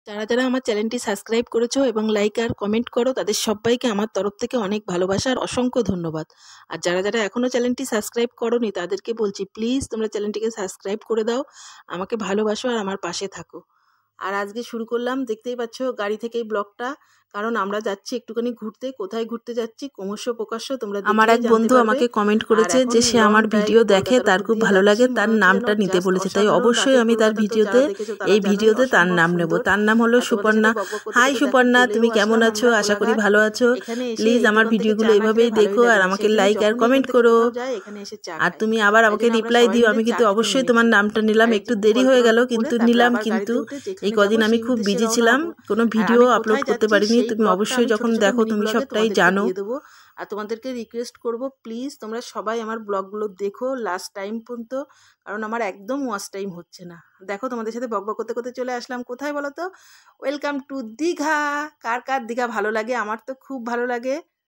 যারা যারা আমার চ্যানেলটি সাবস্ক্রাইব করেছো এবং লাইক আর কমেন্ট করো তাদের সবাইকে আমার তরফ থেকে অনেক ভালোবাসা আর অসংখ্য ধন্যবাদ। আর যারা যারা এখনও চ্যানেলটি সাবস্ক্রাইব করোনি তাদেরকে বলছি প্লিজ তোমরা চ্যানেলটিকে সাবস্ক্রাইব করে দাও, আমাকে ভালোবাসো আর আমার পাশে থাকো। আর আজকে শুরু করলাম, দেখতেই পাচ্ছ গাড়ি থেকেই ব্লগটা, কারণ আমরা যাচ্ছি একটুখানি ঘুরতে। কোথায় ঘুরতে যাচ্ছি ক্রমশ প্রকাশ্য তোমরা আমার এক বন্ধু আমাকে কমেন্ট করেছে যে সে আমার ভিডিও দেখে, তার খুব ভালো লাগে, তার নামটা নিতে বলেছে, তাই অবশ্যই আমি তার ভিডিওতে তার নাম নেব। তার নাম হলো সুপর্ণা। হাই সুপর্ণা, তুমি কেমন আছো? আশা করি ভালো আছো। প্লিজ আমার ভিডিওগুলো এইভাবেই দেখো আর আমাকে লাইক আর কমেন্ট করো, আর তুমি আবার আমাকে রিপ্লাই দিও। আমি কিন্তু অবশ্যই তোমার নামটা নিলাম, একটু দেরি হয়ে গেল কিন্তু নিলাম। কিন্তু এই কদিন আমি খুব বিজি ছিলাম, কোনো ভিডিও আপলোড করতে পারিনি। তুমি অবশ্যই যখন দেখো তুমি সবটাই জানো। আর তোমাদেরকে রিকোয়েস্ট করব প্লিজ তোমরা সবাই আমার ব্লগগুলো দেখো লাস্ট টাইম পর্যন্ত, কারণ আমার একদম ওয়াচ টাইম হচ্ছে না। দেখো তোমাদের সাথে বকবক করতে করতে চলে আসলাম কোথায় বলো তো? Welcome to Digha. কার কার দীঘা ভালো লাগে? আমার তো খুব ভালো লাগে।